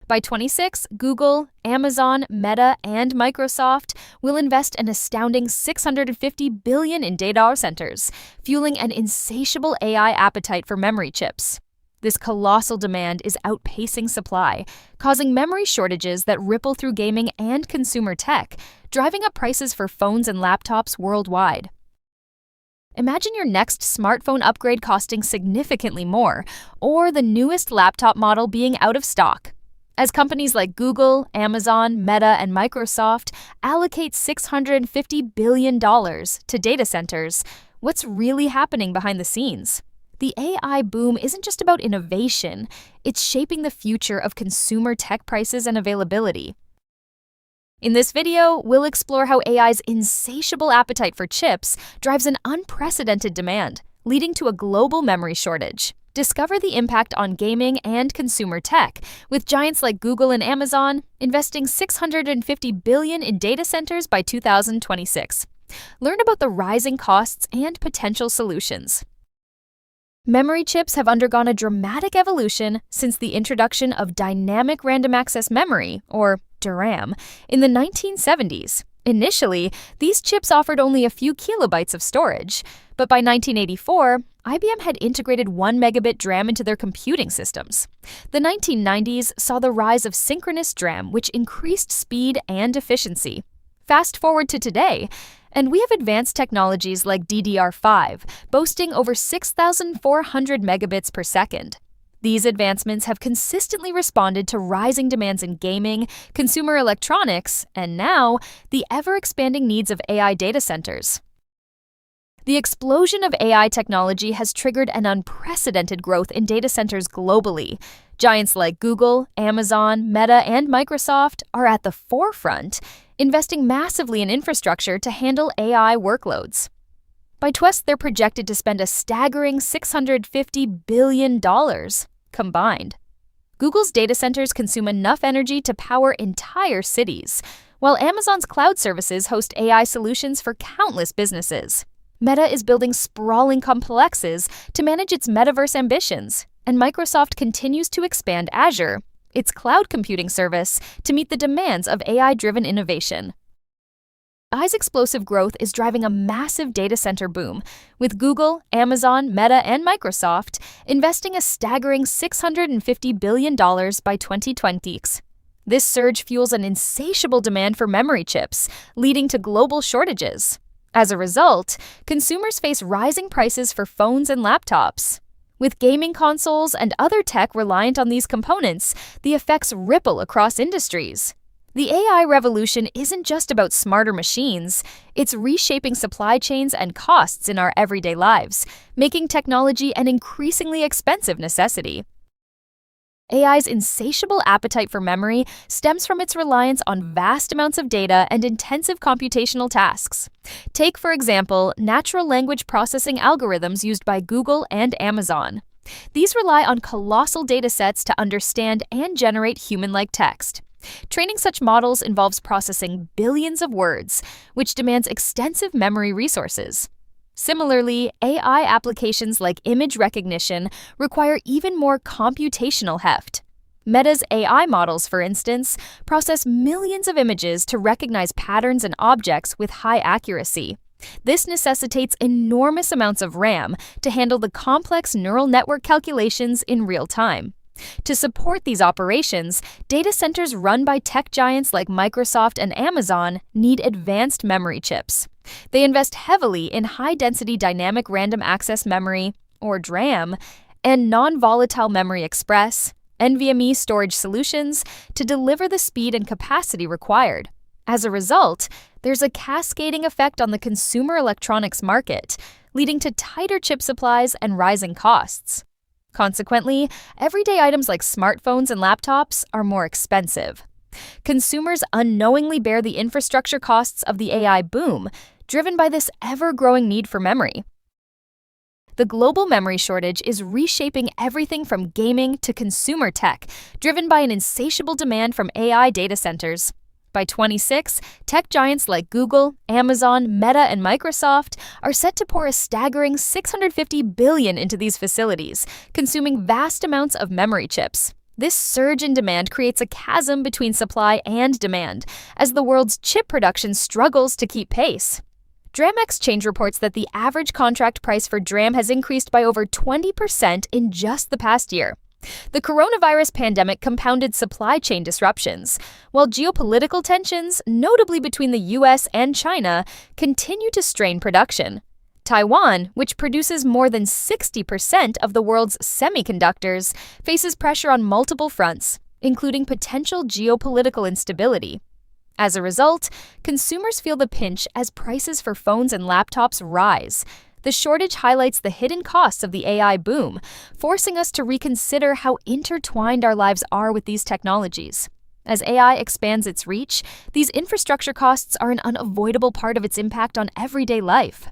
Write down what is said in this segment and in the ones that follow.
By 26, Google, Amazon, Meta, and Microsoft will invest an astounding $650 billion in data centers, fueling an insatiable AI appetite for memory chips. This colossal demand is outpacing supply, causing memory shortages that ripple through gaming and consumer tech, driving up prices for phones and laptops worldwide. Imagine your next smartphone upgrade costing significantly more, or the newest laptop model being out of stock. As companies like Google, Amazon, Meta, and Microsoft allocate $650 billion to data centers, what's really happening behind the scenes? The AI boom isn't just about innovation, it's shaping the future of consumer tech prices and availability. In this video, we'll explore how AI's insatiable appetite for chips drives an unprecedented demand, leading to a global memory shortage. Discover the impact on gaming and consumer tech, with giants like Google and Amazon investing $650 billion in data centers by 2026. Learn about the rising costs and potential solutions. Memory chips have undergone a dramatic evolution since the introduction of dynamic random access memory, or DRAM, in the 1970s. Initially, these chips offered only a few kilobytes of storage, but by 1984, IBM had integrated 1 megabit DRAM into their computing systems. The 1990s saw the rise of synchronous DRAM, which increased speed and efficiency. Fast forward to today, and we have advanced technologies like DDR5, boasting over 6,400 megabits per second. These advancements have consistently responded to rising demands in gaming, consumer electronics, and now, the ever-expanding needs of AI data centers. The explosion of AI technology has triggered an unprecedented growth in data centers globally. Giants like Google, Amazon, Meta, and Microsoft are at the forefront, investing massively in infrastructure to handle AI workloads. By 2020, they're projected to spend a staggering $650 billion combined. Google's data centers consume enough energy to power entire cities, while Amazon's cloud services host AI solutions for countless businesses. Meta is building sprawling complexes to manage its metaverse ambitions, and Microsoft continues to expand Azure, its cloud computing service, to meet the demands of AI-driven innovation. AI's explosive growth is driving a massive data center boom, with Google, Amazon, Meta, and Microsoft investing a staggering $650 billion by 2020. This surge fuels an insatiable demand for memory chips, leading to global shortages. As a result, consumers face rising prices for phones and laptops. With gaming consoles and other tech reliant on these components, the effects ripple across industries. The AI revolution isn't just about smarter machines, it's reshaping supply chains and costs in our everyday lives, making technology an increasingly expensive necessity. AI's insatiable appetite for memory stems from its reliance on vast amounts of data and intensive computational tasks. Take, for example, natural language processing algorithms used by Google and Amazon. These rely on colossal datasets to understand and generate human-like text. Training such models involves processing billions of words, which demands extensive memory resources. Similarly, AI applications like image recognition require even more computational heft. Meta's AI models, for instance, process millions of images to recognize patterns and objects with high accuracy. This necessitates enormous amounts of RAM to handle the complex neural network calculations in real time. To support these operations, data centers run by tech giants like Microsoft and Amazon need advanced memory chips. They invest heavily in high-density dynamic random access memory, or DRAM, and non-volatile memory express, NVMe storage solutions to deliver the speed and capacity required. As a result, there's a cascading effect on the consumer electronics market, leading to tighter chip supplies and rising costs. Consequently, everyday items like smartphones and laptops are more expensive. Consumers unknowingly bear the infrastructure costs of the AI boom, driven by this ever-growing need for memory. The global memory shortage is reshaping everything from gaming to consumer tech, driven by an insatiable demand from AI data centers. By 2026, tech giants like Google, Amazon, Meta, and Microsoft are set to pour a staggering $650 billion into these facilities, consuming vast amounts of memory chips. This surge in demand creates a chasm between supply and demand, as the world's chip production struggles to keep pace. DRAM Exchange reports that the average contract price for DRAM has increased by over 20% in just the past year. The coronavirus pandemic compounded supply chain disruptions, while geopolitical tensions, notably between the US and China, continue to strain production. Taiwan, which produces more than 60% of the world's semiconductors, faces pressure on multiple fronts, including potential geopolitical instability. As a result, consumers feel the pinch as prices for phones and laptops rise. The shortage highlights the hidden costs of the AI boom, forcing us to reconsider how intertwined our lives are with these technologies. As AI expands its reach, these infrastructure costs are an unavoidable part of its impact on everyday life.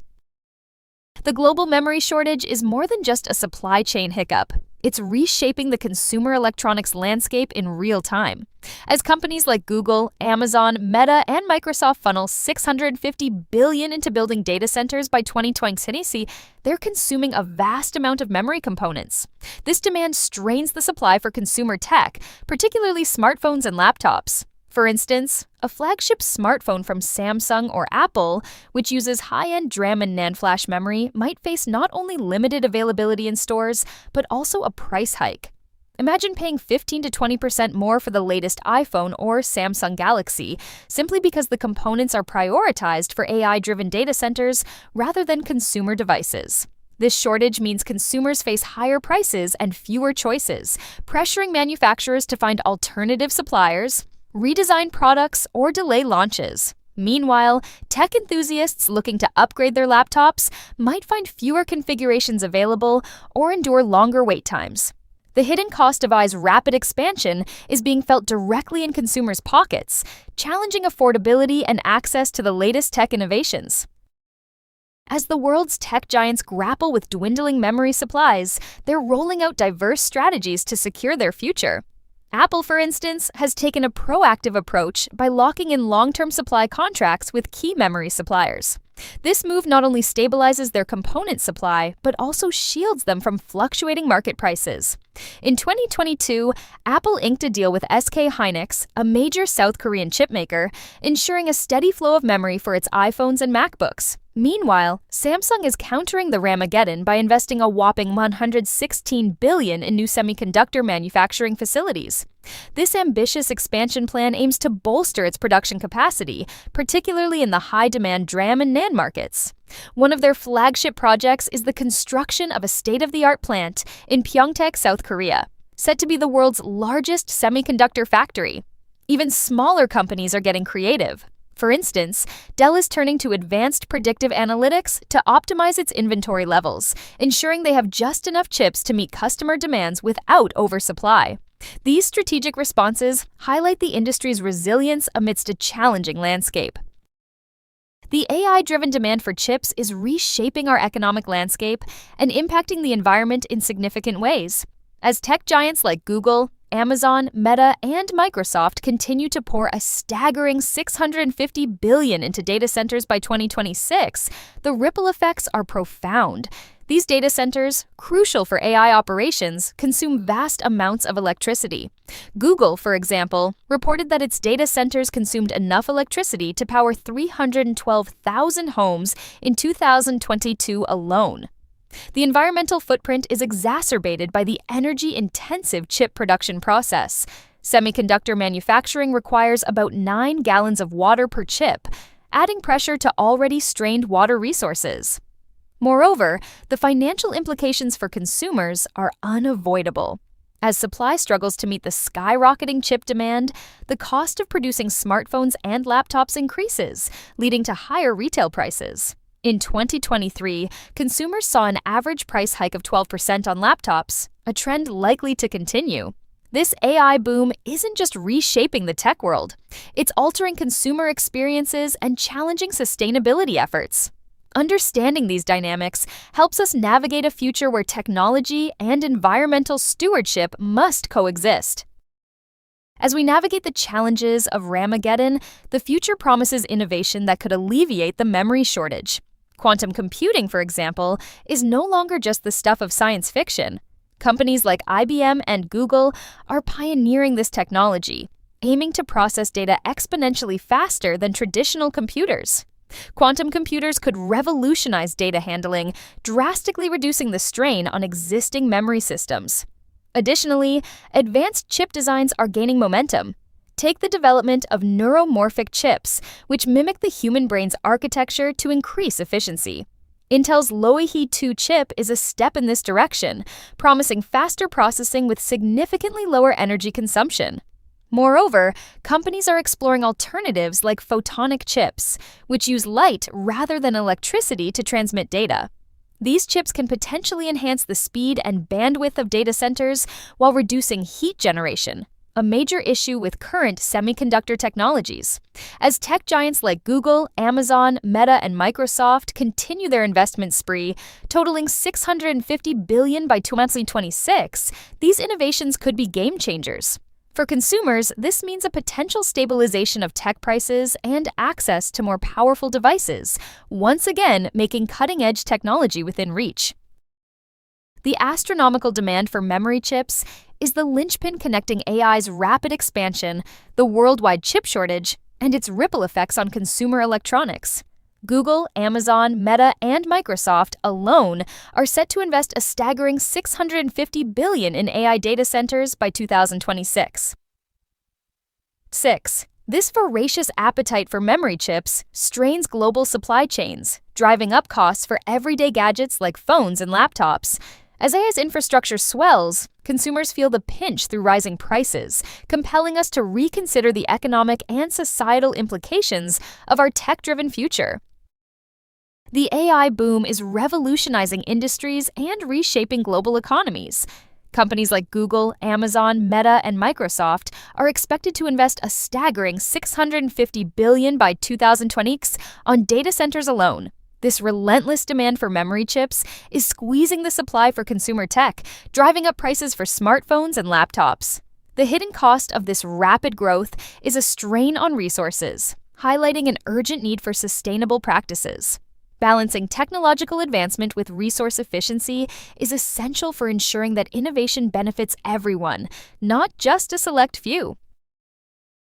The global memory shortage is more than just a supply chain hiccup. It's reshaping the consumer electronics landscape in real time. As companies like Google, Amazon, Meta, and Microsoft funnel $650 billion into building data centers by 2020, they're consuming a vast amount of memory components. This demand strains the supply for consumer tech, particularly smartphones and laptops. For instance, a flagship smartphone from Samsung or Apple, which uses high-end DRAM and NAND flash memory, might face not only limited availability in stores, but also a price hike. Imagine paying 15 to 20% more for the latest iPhone or Samsung Galaxy, simply because the components are prioritized for AI-driven data centers rather than consumer devices. This shortage means consumers face higher prices and fewer choices, pressuring manufacturers to find alternative suppliers, redesign products, or delay launches. Meanwhile, tech enthusiasts looking to upgrade their laptops might find fewer configurations available or endure longer wait times. The hidden cost of AI's rapid expansion is being felt directly in consumers' pockets, challenging affordability and access to the latest tech innovations. As the world's tech giants grapple with dwindling memory supplies, they're rolling out diverse strategies to secure their future. Apple, for instance, has taken a proactive approach by locking in long-term supply contracts with key memory suppliers. This move not only stabilizes their component supply, but also shields them from fluctuating market prices. In 2022, Apple inked a deal with SK Hynix, a major South Korean chipmaker, ensuring a steady flow of memory for its iPhones and MacBooks. Meanwhile, Samsung is countering the RAMageddon by investing a whopping $116 billion in new semiconductor manufacturing facilities. This ambitious expansion plan aims to bolster its production capacity, particularly in the high-demand DRAM and NAND markets. One of their flagship projects is the construction of a state-of-the-art plant in Pyeongtaek, South Korea, set to be the world's largest semiconductor factory. Even smaller companies are getting creative. For instance, Dell is turning to advanced predictive analytics to optimize its inventory levels, ensuring they have just enough chips to meet customer demands without oversupply. These strategic responses highlight the industry's resilience amidst a challenging landscape. The AI-driven demand for chips is reshaping our economic landscape and impacting the environment in significant ways. As tech giants like Google, Amazon, Meta, and Microsoft continue to pour a staggering $650 billion into data centers by 2026, the ripple effects are profound. These data centers, crucial for AI operations, consume vast amounts of electricity. Google, for example, reported that its data centers consumed enough electricity to power 312,000 homes in 2022 alone. The environmental footprint is exacerbated by the energy-intensive chip production process. Semiconductor manufacturing requires about 9 gallons of water per chip, adding pressure to already strained water resources. Moreover, the financial implications for consumers are unavoidable. As supply struggles to meet the skyrocketing chip demand, the cost of producing smartphones and laptops increases, leading to higher retail prices. In 2023, consumers saw an average price hike of 12% on laptops, a trend likely to continue. This AI boom isn't just reshaping the tech world, it's altering consumer experiences and challenging sustainability efforts. Understanding these dynamics helps us navigate a future where technology and environmental stewardship must coexist. As we navigate the challenges of RAMageddon, the future promises innovation that could alleviate the memory shortage. Quantum computing, for example, is no longer just the stuff of science fiction. Companies like IBM and Google are pioneering this technology, aiming to process data exponentially faster than traditional computers. Quantum computers could revolutionize data handling, drastically reducing the strain on existing memory systems. Additionally, advanced chip designs are gaining momentum. Take the development of neuromorphic chips, which mimic the human brain's architecture to increase efficiency. Intel's Loihi 2 chip is a step in this direction, promising faster processing with significantly lower energy consumption. Moreover, companies are exploring alternatives like photonic chips, which use light rather than electricity to transmit data. These chips can potentially enhance the speed and bandwidth of data centers while reducing heat generation, a major issue with current semiconductor technologies. As tech giants like Google, Amazon, Meta, and Microsoft continue their investment spree, totaling $650 billion by 2026, these innovations could be game changers. For consumers, this means a potential stabilization of tech prices and access to more powerful devices, once again making cutting-edge technology within reach. The astronomical demand for memory chips is the linchpin connecting AI's rapid expansion, the worldwide chip shortage, and its ripple effects on consumer electronics. Google, Amazon, Meta, and Microsoft alone are set to invest a staggering $650 billion in AI data centers by 2026. 6. This voracious appetite for memory chips strains global supply chains, driving up costs for everyday gadgets like phones and laptops. As AI's infrastructure swells, consumers feel the pinch through rising prices, compelling us to reconsider the economic and societal implications of our tech-driven future. The AI boom is revolutionizing industries and reshaping global economies. Companies like Google, Amazon, Meta, and Microsoft are expected to invest a staggering $650 billion by 2026 on data centers alone. This relentless demand for memory chips is squeezing the supply for consumer tech, driving up prices for smartphones and laptops. The hidden cost of this rapid growth is a strain on resources, highlighting an urgent need for sustainable practices. Balancing technological advancement with resource efficiency is essential for ensuring that innovation benefits everyone, not just a select few.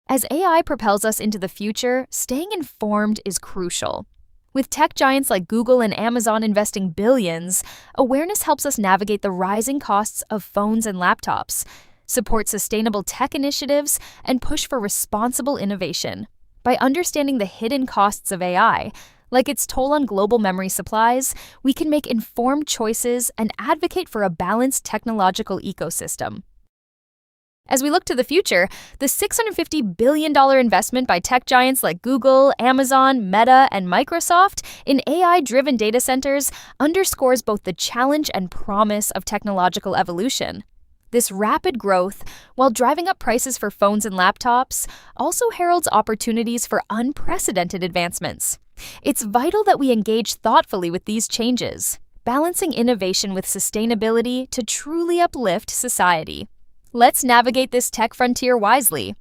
As AI propels us into the future, staying informed is crucial. With tech giants like Google and Amazon investing billions, awareness helps us navigate the rising costs of phones and laptops, support sustainable tech initiatives, and push for responsible innovation. By understanding the hidden costs of AI, like its toll on global memory supplies, we can make informed choices and advocate for a balanced technological ecosystem. As we look to the future, the $650 billion investment by tech giants like Google, Amazon, Meta, and Microsoft in AI-driven data centers underscores both the challenge and promise of technological evolution. This rapid growth, while driving up prices for phones and laptops, also heralds opportunities for unprecedented advancements. It's vital that we engage thoughtfully with these changes, balancing innovation with sustainability to truly uplift society. Let's navigate this tech frontier wisely.